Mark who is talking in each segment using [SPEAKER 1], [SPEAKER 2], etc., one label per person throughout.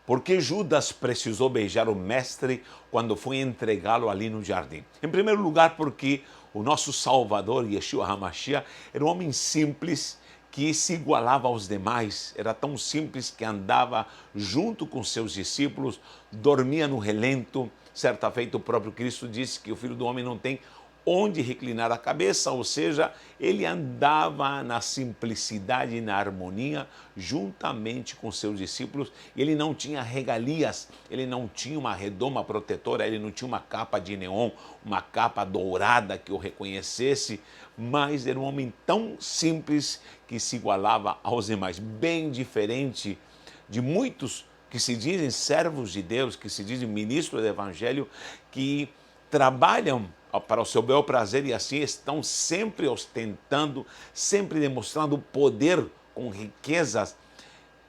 [SPEAKER 1] Por que Judas precisou beijar o mestre quando foi entregá-lo ali no jardim? Em primeiro lugar, porque o nosso Salvador, Yeshua HaMashiach, era um homem simples que se igualava aos demais. Era tão simples que andava junto com seus discípulos, dormia no relento. Certa feita, o próprio Cristo disse que o Filho do Homem não tem onde reclinar a cabeça, ou seja, ele andava na simplicidade e na harmonia juntamente com seus discípulos. Ele não tinha regalias, ele não tinha uma redoma protetora, ele não tinha uma capa de neon, uma capa dourada que o reconhecesse, mas era um homem tão simples que se igualava aos demais, bem diferente de muitos que se dizem servos de Deus, que se dizem ministros do Evangelho, que trabalham para o seu bel prazer e assim estão sempre ostentando, sempre demonstrando poder com riquezas,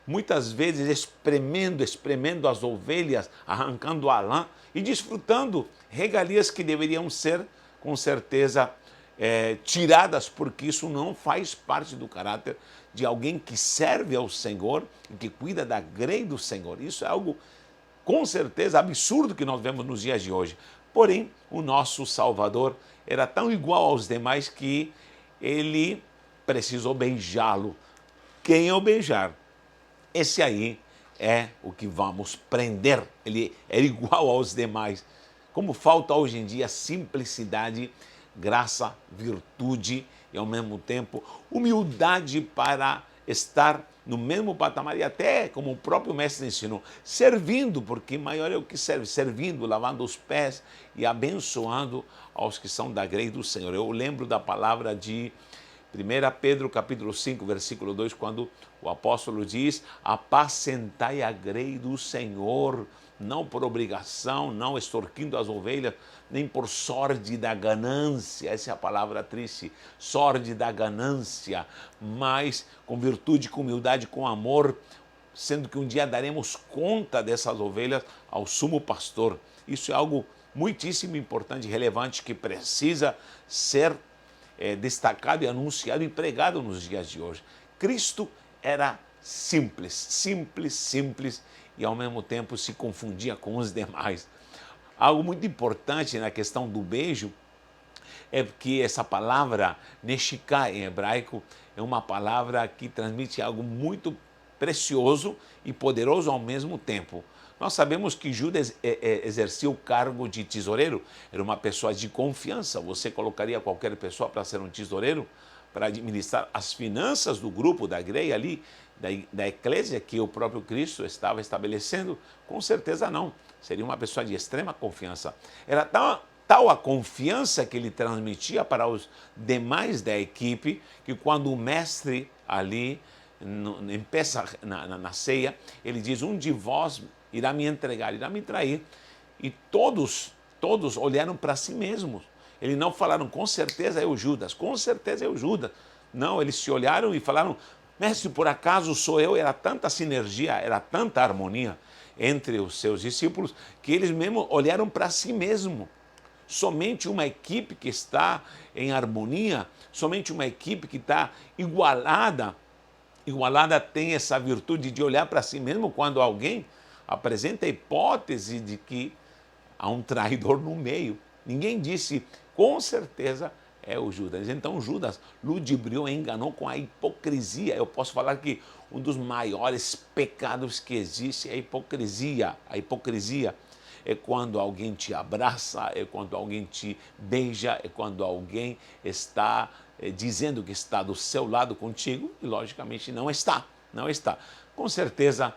[SPEAKER 1] muitas vezes espremendo as ovelhas, arrancando a lã e desfrutando regalias que deveriam ser, com certeza, tiradas, porque isso não faz parte do caráter de alguém que serve ao Senhor e que cuida da grei do Senhor. Isso é algo, com certeza, absurdo que nós vemos nos dias de hoje. Porém, o nosso Salvador era tão igual aos demais que ele precisou beijá-lo. Quem o beijar? Esse aí é o que vamos prender. Ele era igual aos demais. Como falta hoje em dia simplicidade, graça, virtude e ao mesmo tempo humildade para estar no mesmo patamar e até, como o próprio mestre ensinou, servindo, porque maior é o que serve, servindo, lavando os pés e abençoando aos que são da grei do Senhor. Eu lembro da palavra de 1 Pedro capítulo 5, versículo 2, quando o apóstolo diz: apacentai a grei do Senhor, não por obrigação, não extorquindo as ovelhas, nem por sorte da ganância. Essa é a palavra triste, sorte da ganância, mas com virtude, com humildade, com amor, sendo que um dia daremos conta dessas ovelhas ao sumo pastor. Isso é algo muitíssimo importante e relevante que precisa ser destacado e anunciado e pregado nos dias de hoje. Cristo era simples, simples, simples e ao mesmo tempo se confundia com os demais. Algo muito importante na questão do beijo é que essa palavra neshika em hebraico é uma palavra que transmite algo muito precioso e poderoso ao mesmo tempo. Nós sabemos que Judas exercia o cargo de tesoureiro, era uma pessoa de confiança. Você colocaria qualquer pessoa para ser um tesoureiro, para administrar as finanças do grupo, da grei ali, da eclésia que o próprio Cristo estava estabelecendo? Com certeza não. Seria uma pessoa de extrema confiança. Era tal a confiança que ele transmitia para os demais da equipe, que quando o mestre ali na ceia, ele diz: um de vós irá me entregar, irá me trair. E todos olharam para si mesmos. Eles não falaram, com certeza é o Judas, com certeza é o Judas. Não, eles se olharam e falaram: mestre, por acaso sou eu? Era tanta sinergia, era tanta harmonia entre os seus discípulos, que eles mesmo olharam para si mesmo. Somente uma equipe que está em harmonia, somente uma equipe que está igualada tem essa virtude de olhar para si mesmo quando alguém apresenta a hipótese de que há um traidor no meio. Ninguém disse, com certeza é o Judas. Então Judas ludibriou e enganou com a hipocrisia. Eu posso falar que um dos maiores pecados que existe é a hipocrisia. A hipocrisia é quando alguém te abraça, é quando alguém te beija, é quando alguém está dizendo que está do seu lado contigo e logicamente não está, não está. Com certeza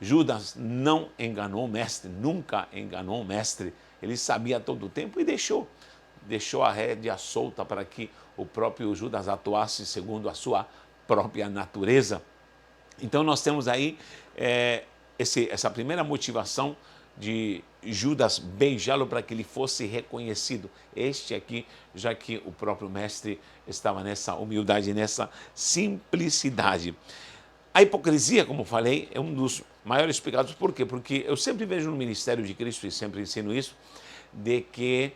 [SPEAKER 1] Judas não enganou o mestre, nunca enganou o mestre. Ele sabia todo o tempo e deixou a rédea solta para que o próprio Judas atuasse segundo a sua própria natureza. Então nós temos aí essa primeira motivação de Judas beijá-lo para que ele fosse reconhecido. Este aqui, já que o próprio mestre estava nessa humildade, nessa simplicidade. A hipocrisia, como falei, é um dos maiores pecados. Por quê? Porque eu sempre vejo no ministério de Cristo, e sempre ensino isso, de que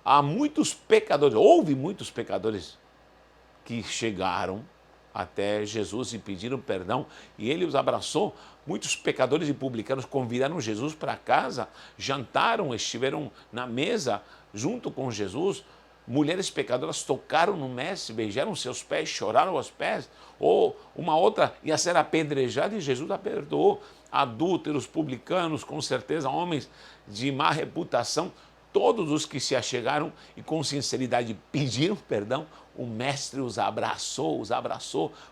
[SPEAKER 1] há muitos pecadores, houve muitos pecadores que chegaram até Jesus e pediram perdão, e ele os abraçou. Muitos pecadores e publicanos convidaram Jesus para casa, jantaram, estiveram na mesa junto com Jesus. Mulheres pecadoras tocaram no mestre, beijaram seus pés, choraram aos pés. Ou uma outra ia ser apedrejada e Jesus a perdoou. Adúlteros, publicanos, com certeza homens de má reputação, todos os que se achegaram e com sinceridade pediram perdão, o mestre os abraçou,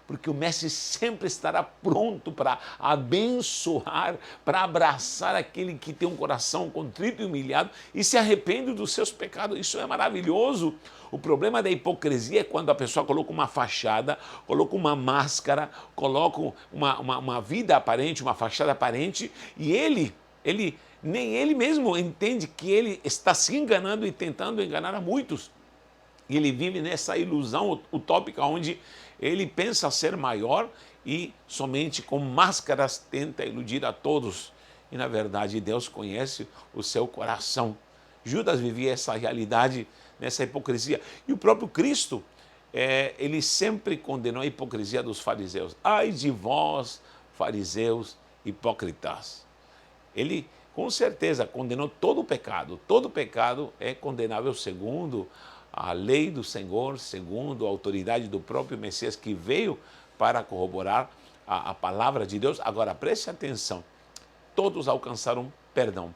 [SPEAKER 1] porque o mestre sempre estará pronto para abençoar, para abraçar aquele que tem um coração contrito e humilhado e se arrepende dos seus pecados. Isso é maravilhoso. O problema da hipocrisia é quando a pessoa coloca uma fachada, coloca uma máscara, coloca uma vida aparente, uma fachada aparente, e nem ele mesmo entende que ele está se enganando e tentando enganar a muitos. E ele vive nessa ilusão utópica onde ele pensa ser maior e somente com máscaras tenta iludir a todos. E na verdade Deus conhece o seu coração. Judas vivia essa realidade, nessa hipocrisia. E o próprio Cristo, ele sempre condenou a hipocrisia dos fariseus. Ai de vós, fariseus hipócritas. Ele com certeza condenou todo o pecado. Todo pecado é condenável segundo a lei do Senhor, segundo a autoridade do próprio Messias que veio para corroborar a palavra de Deus. Agora preste atenção, todos alcançaram perdão.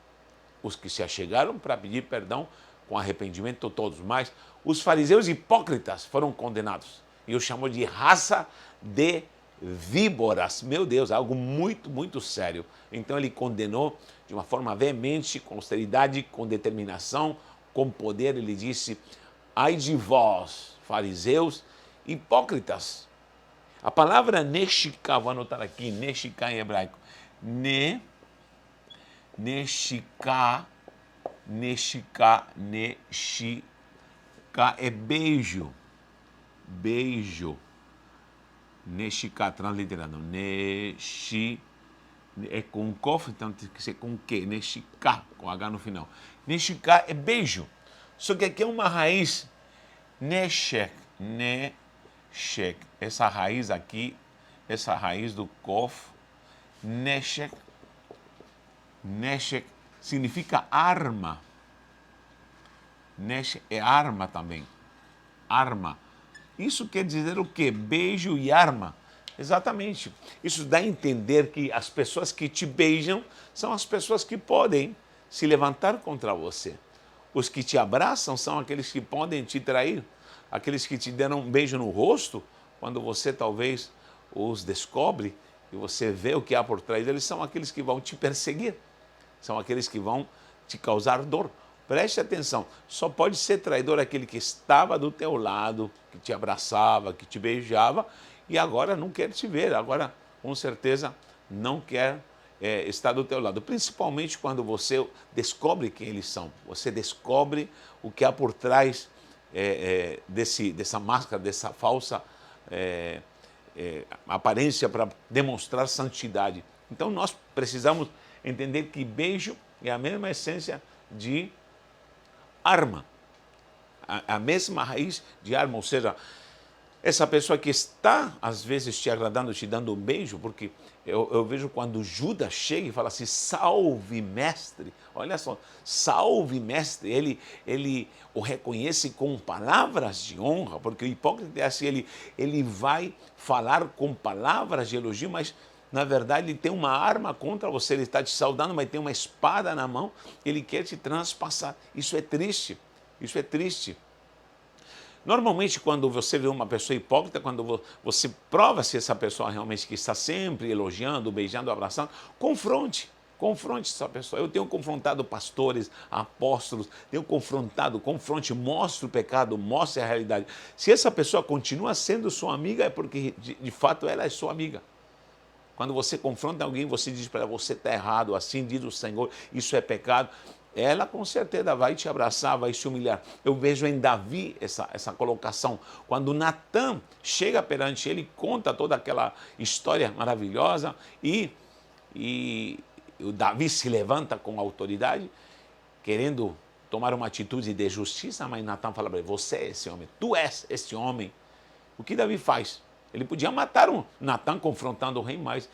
[SPEAKER 1] Os que se achegaram para pedir perdão com arrependimento, todos, mas os fariseus hipócritas foram condenados. E eu chamo de raça de víboras. Meu Deus, algo muito, muito sério. Então ele condenou de uma forma veemente, com austeridade, com determinação, com poder. Ele disse: ai de vós, fariseus hipócritas. A palavra neshika, vou anotar aqui, neshika em hebraico. Neshika é beijo. Beijo. Neshika, transliterando. Neshi é com kof, então tem que ser com que? Neshika, com H no final. Neshika é beijo. Só que aqui é uma raiz, neshek. Essa raiz aqui, essa raiz do kof, neshek significa arma. Neshek é arma também. Arma. Isso quer dizer o quê? Beijo e arma. Exatamente. Isso dá a entender que as pessoas que te beijam são as pessoas que podem se levantar contra você. Os que te abraçam são aqueles que podem te trair. Aqueles que te deram um beijo no rosto, quando você talvez os descobre e você vê o que há por trás deles, são aqueles que vão te perseguir. São aqueles que vão te causar dor. Preste atenção, só pode ser traidor aquele que estava do teu lado, que te abraçava, que te beijava e agora não quer te ver, agora com certeza não quer estar do teu lado. Principalmente quando você descobre quem eles são, você descobre o que há por trás dessa máscara, dessa falsa aparência para demonstrar santidade. Então nós precisamos entender que beijo é a mesma essência de arma, a mesma raiz de arma, ou seja, essa pessoa que está às vezes te agradando, te dando um beijo, porque eu vejo quando Judas chega e fala assim, salve mestre, olha só, salve mestre, ele o reconhece com palavras de honra, porque o hipócrita é assim, ele vai falar com palavras de elogio, mas na verdade ele tem uma arma contra você, ele está te saudando, mas tem uma espada na mão, ele quer te transpassar. Isso é triste, isso é triste. Normalmente quando você vê uma pessoa hipócrita, quando você prova se essa pessoa realmente que está sempre elogiando, beijando, abraçando, confronte essa pessoa. Eu tenho confrontado pastores, apóstolos, confronte, mostre o pecado, mostre a realidade. Se essa pessoa continua sendo sua amiga, é porque de fato ela é sua amiga. Quando você confronta alguém, você diz para ela, você está errado, assim diz o Senhor, isso é pecado. Ela com certeza vai te abraçar, vai te humilhar. Eu vejo em Davi essa colocação. Quando Natã chega perante ele, conta toda aquela história maravilhosa e o Davi se levanta com autoridade, querendo tomar uma atitude de justiça, mas Natã fala para ele, você é esse homem, tu és esse homem. O que Davi faz? Ele podia matar um Natan confrontando o rei, mas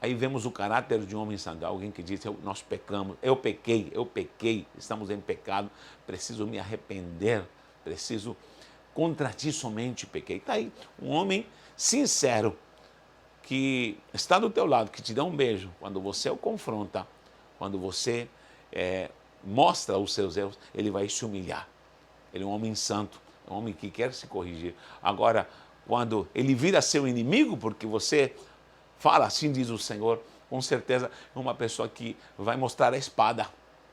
[SPEAKER 1] aí vemos o caráter de um homem santo, alguém que diz, nós pecamos, eu pequei, estamos em pecado, preciso me arrepender, preciso, contra ti somente pequei. Está aí um homem sincero, que está do teu lado, que te dá um beijo, quando você o confronta, quando você mostra os seus erros, ele vai se humilhar. Ele é um homem santo, é um homem que quer se corrigir. Agora, quando ele vira seu inimigo, porque você fala, assim diz o Senhor, com certeza é uma pessoa que vai mostrar a espada.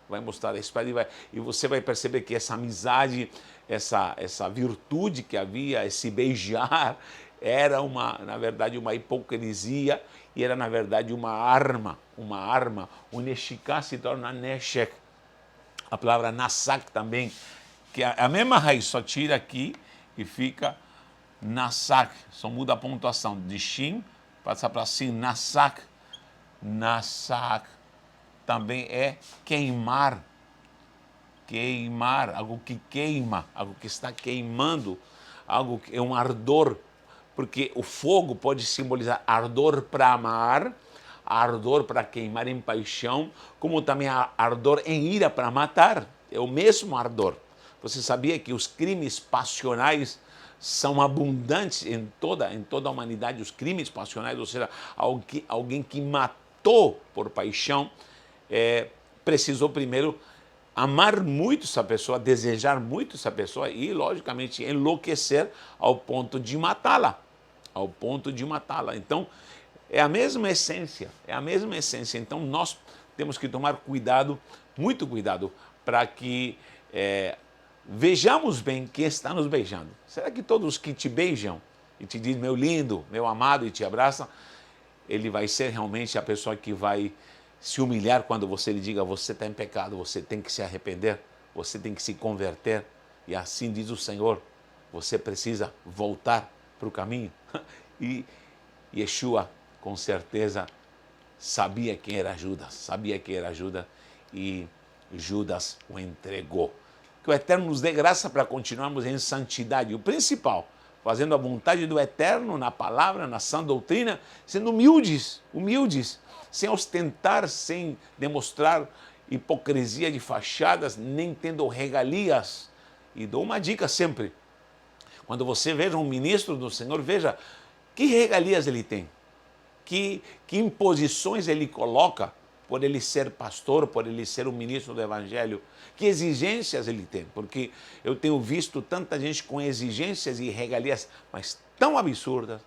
[SPEAKER 1] Vai mostrar a espada e você vai perceber que essa amizade, essa virtude que havia, esse beijar, era na verdade, uma hipocrisia e era, na verdade, uma arma. O neshika se torna neshek. A palavra nasak também, que é a mesma raiz, só tira aqui e fica nasak. Só muda a pontuação de shin, passa para sim, nasak. Nasak também é queimar. Queimar, algo que queima, algo que está queimando, algo que é um ardor. Porque o fogo pode simbolizar ardor para amar, ardor para queimar em paixão, como também ardor em ira para matar. É o mesmo ardor. Você sabia que os crimes passionais são abundantes em toda a humanidade, os crimes passionais, ou seja, alguém que matou por paixão, precisou primeiro amar muito essa pessoa, desejar muito essa pessoa e, logicamente, enlouquecer ao ponto de matá-la. Ao ponto de matá-la. Então, é a mesma essência, Então, nós temos que tomar cuidado, muito cuidado, para que vejamos bem quem está nos beijando. Será que todos que te beijam e te dizem, meu lindo, meu amado, e te abraçam, ele vai ser realmente a pessoa que vai se humilhar quando você lhe diga, você está em pecado, você tem que se arrepender, você tem que se converter, e assim diz o Senhor, você precisa voltar para o caminho. E Yeshua, com certeza, sabia quem era Judas, e Judas o entregou. Que o Eterno nos dê graça para continuarmos em santidade. O principal, fazendo a vontade do Eterno na palavra, na sã doutrina, sendo humildes, sem ostentar, sem demonstrar hipocrisia de fachadas, nem tendo regalias. E dou uma dica sempre, quando você veja um ministro do Senhor, veja que regalias ele tem, que imposições ele coloca por ele ser pastor, por ele ser um ministro do Evangelho, que exigências ele tem, porque eu tenho visto tanta gente com exigências e regalias, mas tão absurdas,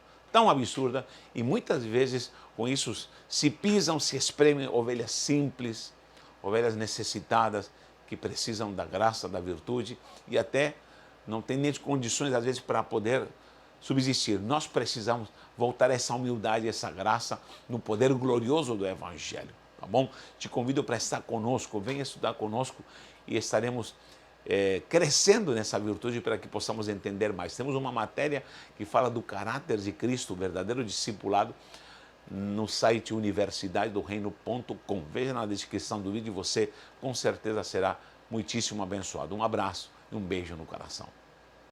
[SPEAKER 1] e muitas vezes com isso se pisam, se espremem ovelhas simples, ovelhas necessitadas, que precisam da graça, da virtude e até não tem nem condições, às vezes, para poder subsistir. Nós precisamos voltar a essa humildade, essa graça, no poder glorioso do Evangelho, tá bom? Te convido para estar conosco, venha estudar conosco e estaremos crescendo nessa virtude para que possamos entender mais. Temos uma matéria que fala do caráter de Cristo, o verdadeiro discipulado, no site universidadedoreino.com. Veja na descrição do vídeo e você com certeza será muitíssimo abençoado. Um abraço e um beijo no coração.